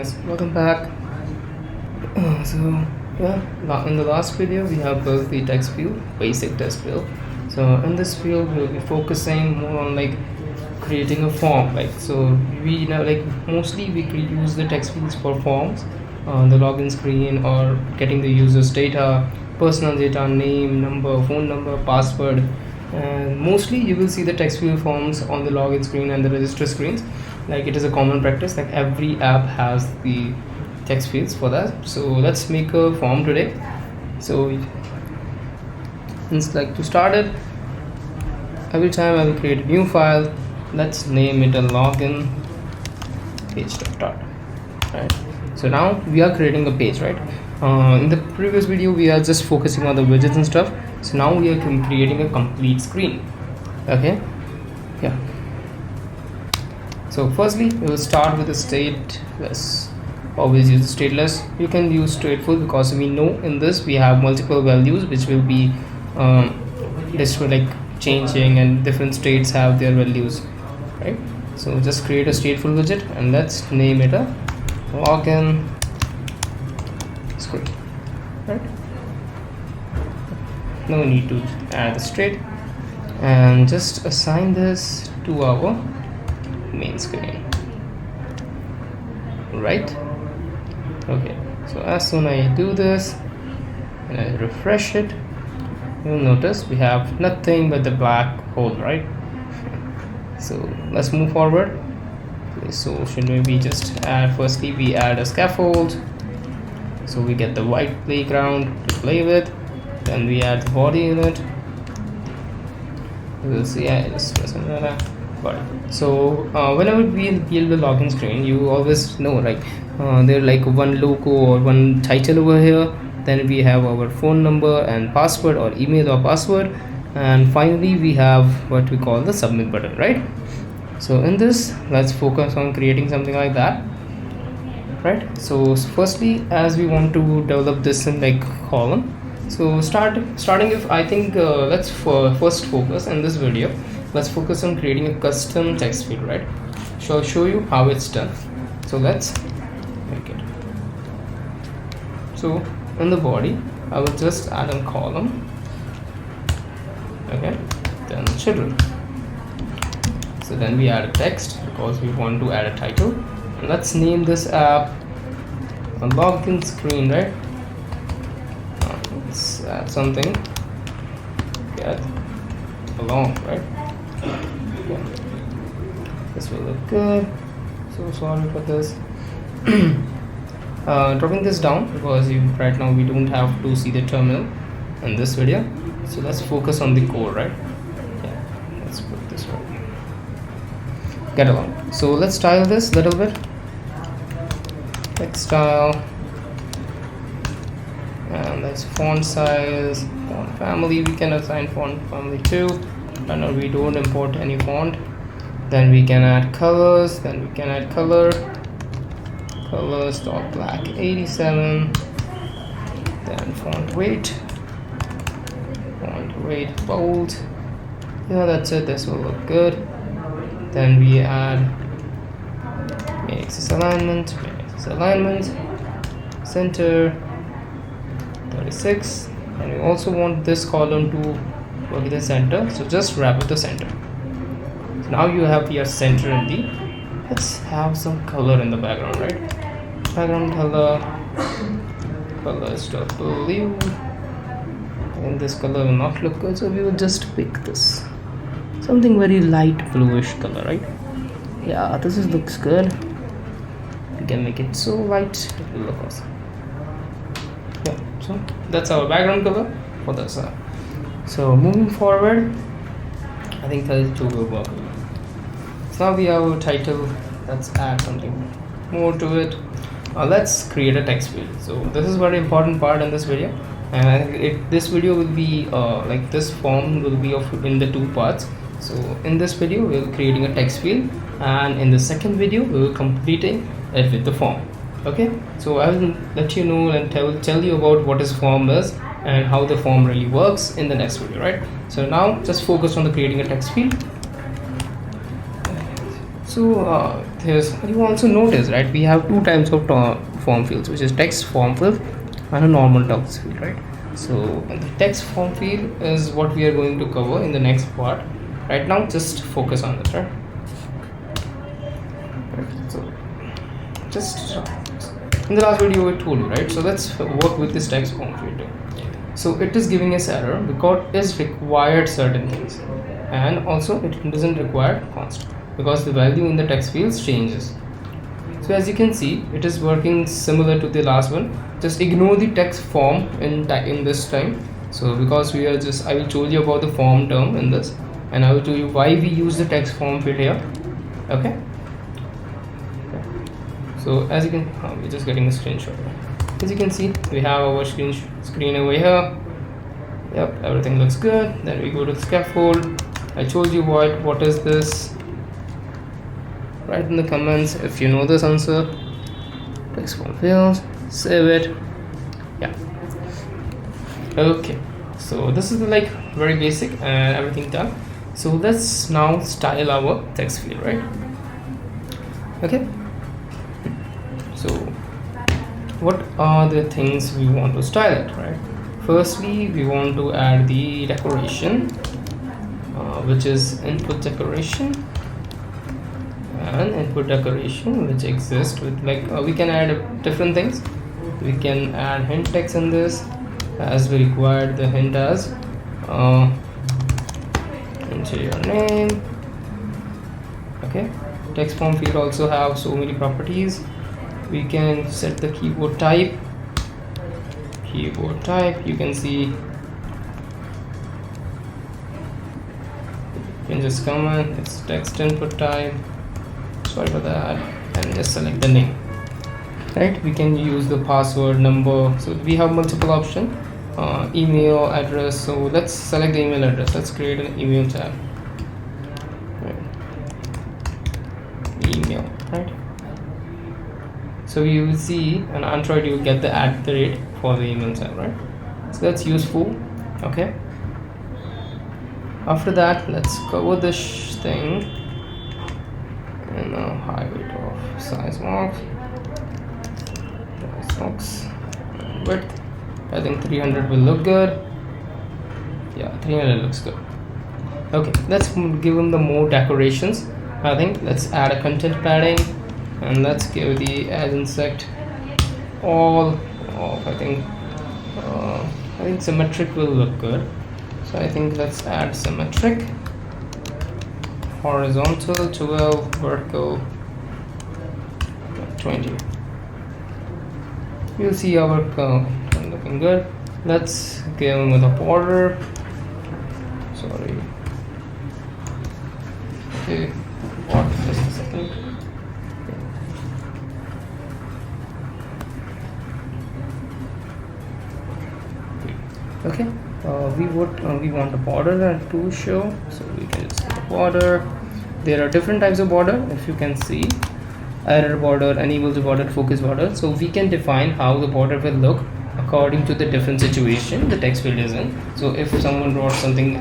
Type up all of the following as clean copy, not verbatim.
guys, welcome back. In the last video we have built the text field, basic text field. So in this field we'll be focusing more on like creating a form. We mostly we could use the text fields for forms on the login screen or getting the user's data, personal data, name, number, phone number, password, and mostly you will see the text field forms on the login screen and the register screens. Like it is a common practice, like every app has the text fields for that. So let's make a form today. So it's like to start it, every time I will create a new file. Let's name it a login page.dart. Right, so now we are creating a page, right? In the previous video we are just focusing on the widgets and stuff, so now we are creating a complete screen. Okay, yeah. So firstly we will start with a stateless. Always use stateless. You can use stateful because we know in this we have multiple values which will be changing, and different states have their values, right? So just create a stateful widget and let's name it a login screen, right? No need to add a state, and just assign this to our main screen, right? Okay, so as soon as I do this and I refresh it, you'll notice we have nothing but the black hole, right? So let's move forward. Okay, so should we just add, firstly we add a scaffold, so we get the white playground to play with. Then we add the body in it. We'll see. Just press another body. So whenever we build the login screen, you always know, like there like one logo or one title over here, then we have our phone number and password, or email or password, and finally we have what we call the submit button, right? So in this, let's focus on creating something like that, right? So firstly, as we want to develop this in like column, so starting if I think let's first focus in this video, let's focus on creating a custom text field, right? So I'll show you how it's done. So let's make it. So in the body I will just add a column, okay, then children. So then we add a text because we want to add a title. And let's name this app a login screen, right? Let's add something, get along, right? Yeah. This will look good. So sorry for this. Dropping this down because right now we don't have to see the terminal in this video, so let's focus on the core, right? Yeah, let's put this right. Get along. So let's style this a little bit. Text style, and let's font size, font family. We can assign font family too. And we don't import any font. Then we can add colors. Then we can add colors dot black 87. Then font weight bold. Yeah, that's it. This will look good. Then we add main axis alignment, center 36, and we also want this column to work in the center, so just wrap it the center. So now you have your center in the. Let's have some color in the background, right? Background color is blue, and this color will not look good, so we will just pick this something very light bluish color, right? Yeah, this looks good. We can make it so light, it will look awesome. Yeah, so that's our background color for this. So moving forward, I think 32 will work. So now we have a title. Let's add something more to it. Let's create a text field. So this is very important part in this video, and this video will be like this form will be in the two parts. So in this video we will creating a text field, and in the second video we will completing it with the form. Okay, so I will let you know and tell you about what this form is and how the form really works in the next video, right? So now just focus on the creating a text field. So there's, you also notice, right, we have two types of form fields, which is text form field and a normal text field, right? So the text form field is what we are going to cover in the next part. Right now, just focus on this, right? So just in the last video I told you, right? So let's work with this text form field. So it is giving us error because it required certain things, and also it doesn't require constant because the value in the text fields changes. So as you can see, it is working similar to the last one. Just ignore the text form in this time. So because we are just, I will show you about the form term in this, and I will tell you why we use the text form field here. Okay. So as you can, we're just getting a screenshot. As you can see, we have our screen over here. Yep, everything looks good. Then we go to the scaffold. I told you what is this. Write in the comments if you know this answer. Text form fields, save it. Yeah. Okay, so this is like very basic and everything done. So let's now style our text field, right? Okay. So what are the things we want to style it, right? Firstly, we want to add the decoration, which is input decoration, and input decoration which exists with, like, we can add different things. We can add hint text in this, as we required the hint as enter your name. Okay, text form field also have so many properties. We can set the keyboard type. You can see, you can just comment it's text input type, sorry for that, and just select the name, right? We can use the password, number. So we have multiple options. Email address, so let's select the email address. Let's create an email tab, right? Email, right? So you will see on Android you will get the @ for the email tab, right? So that's useful. Okay, after that, let's cover this thing in a high rate of size marks, and width. I think 300 will look good. Yeah, 300 looks good. Okay, let's give them the more decorations. I think let's add a content padding, and let's give the as insect all of, I think symmetric will look good. So I think let's add symmetric, horizontal 12, vertical 20. You'll see our curve looking good. Let's give them with a border. Sorry. Okay, just a second. Okay, we want a border to show, so we can just get a border. There are different types of border, if you can see: error border, enable border, focus border. So we can define how the border will look according to the different situation the text field is in. So if someone wrote something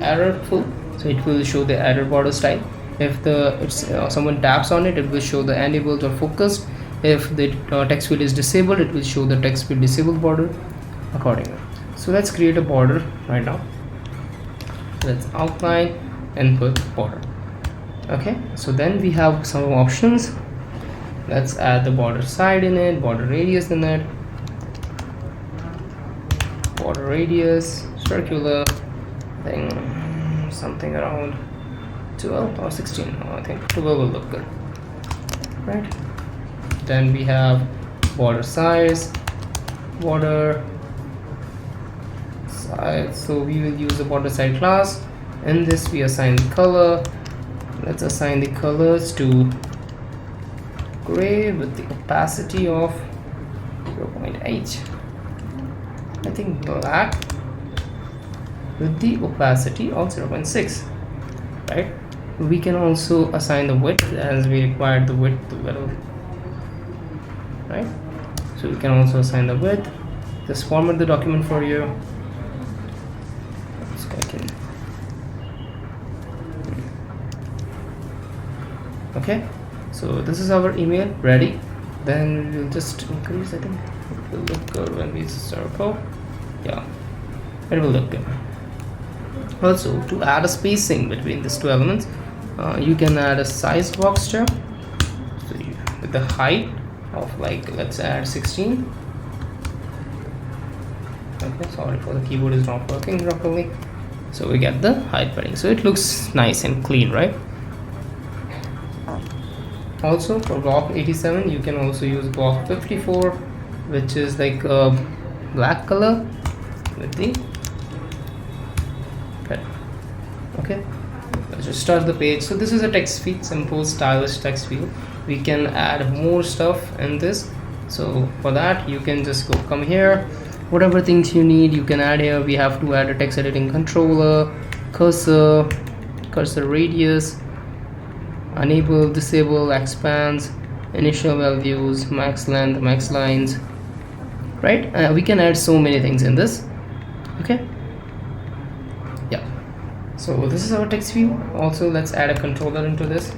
errorful, so it will show the error border style. If someone taps on it, it will show the enabled or focused. If the text field is disabled, it will show the text field disabled border accordingly. So let's create a border right now. Let's outline, input, border. Okay, so then we have some options. Let's add the border side in it, border radius in it, border radius, circular thing, something around 12 or 16. I think 12 will look good, right? Then we have border size, border size. So we will use the border side class. In this we assign the color. Let's assign the colors to gray with the opacity of 0.8. I think black with the opacity of 0.6, right? We can also assign the width, as we required the width to well, right? So we can also assign the width. Just format the document for you. Okay, so this is our email ready. Then we'll just increase. I think it will look good when we circle. Yeah, it will look good. Also, to add a spacing between these two elements, you can add a size box here. So with the height of, like, let's add 16. Okay, sorry for the keyboard is not working properly. So we get the height padding, so it looks nice and clean, right? Also for block 87 you can also use block 54, which is like a black color with the red. Okay, let's just start the page. So this is a text field, simple stylish text field. We can add more stuff in this. So for that you can just come here, whatever things you need you can add here. We have to add a text editing controller, cursor radius, enable, disable, expands, initial values, max length, max lines, right? We can add so many things in this. Okay, yeah, so this is our text view. Also let's add a controller into this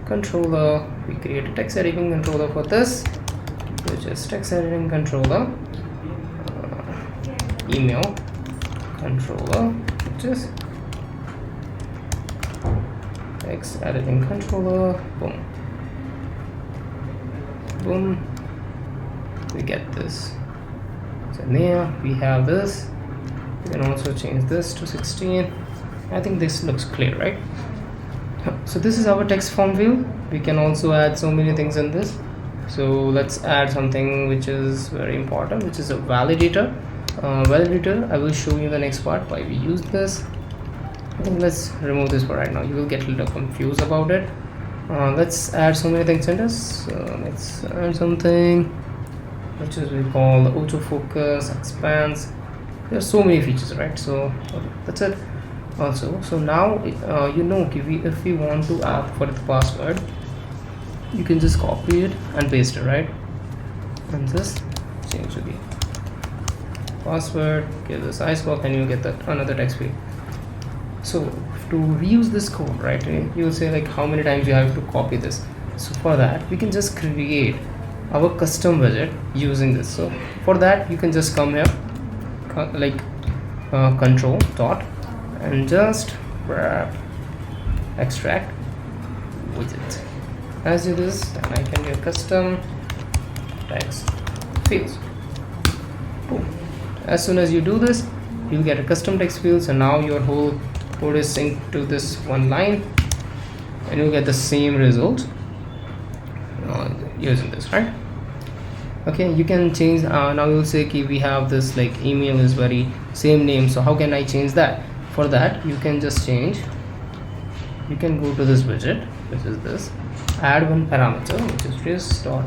controller. We create a text editing controller for this, which is text editing controller, email controller, which is text editing controller. Boom, boom, we get this. So now we have this. You can also change this to 16. I think this looks clear, right? So this is our text form view. We can also add so many things in this. So let's add something which is very important, which is a validator. Validator, I will show you the next part why we use this. I think let's remove this for right now. You will get a little confused about it. Let's add so many things in this. Let's add something which is we call autofocus, expands. There are so many features, right? So that's it. Also, so now you know, if we want to add for the password, you can just copy it and paste it, right? And just change to the password, give the size box, and you get that another text field. So to reuse this code, right, you will say like how many times you have to copy this. So for that we can just create our custom widget using this. So for that you can just come here, like control dot, and just grab extract widget. As you do this, then I can get custom text fields. Boom. As soon as you do this, you'll get a custom text field. So now your whole code is synced to this one line, and you'll get the same result using this, right? Okay, you can change. Now you'll say we have this like email is very same name, so how can I change that? For that you can just change, you can go to this widget, which is this, add one parameter, which is this dot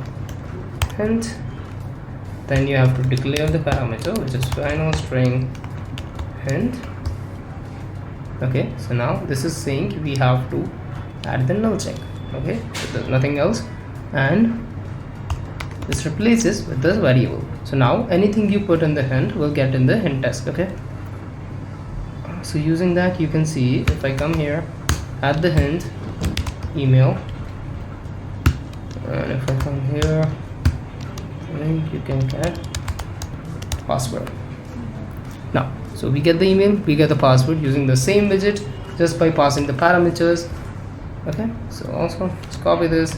hint. Then you have to declare the parameter, which is final string hint. Okay, so now this is saying we have to add the null check. Okay, so there's nothing else, and this replaces with this variable. So now anything you put in the hint will get in the hint text. Okay, so using that you can see, if I come here, add the hint email, and if I come here, you can get password. Now, so we get the email, we get the password using the same widget, just by passing the parameters. Okay, so also let's copy this,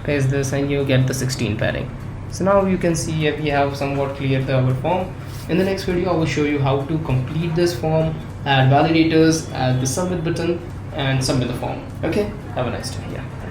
paste this, and you get the 16 padding. So now you can see we have somewhat cleared our form. In the next video I will show you how to complete this form, add validators, add the submit button, and submit the form. Okay, have a nice day. Yeah.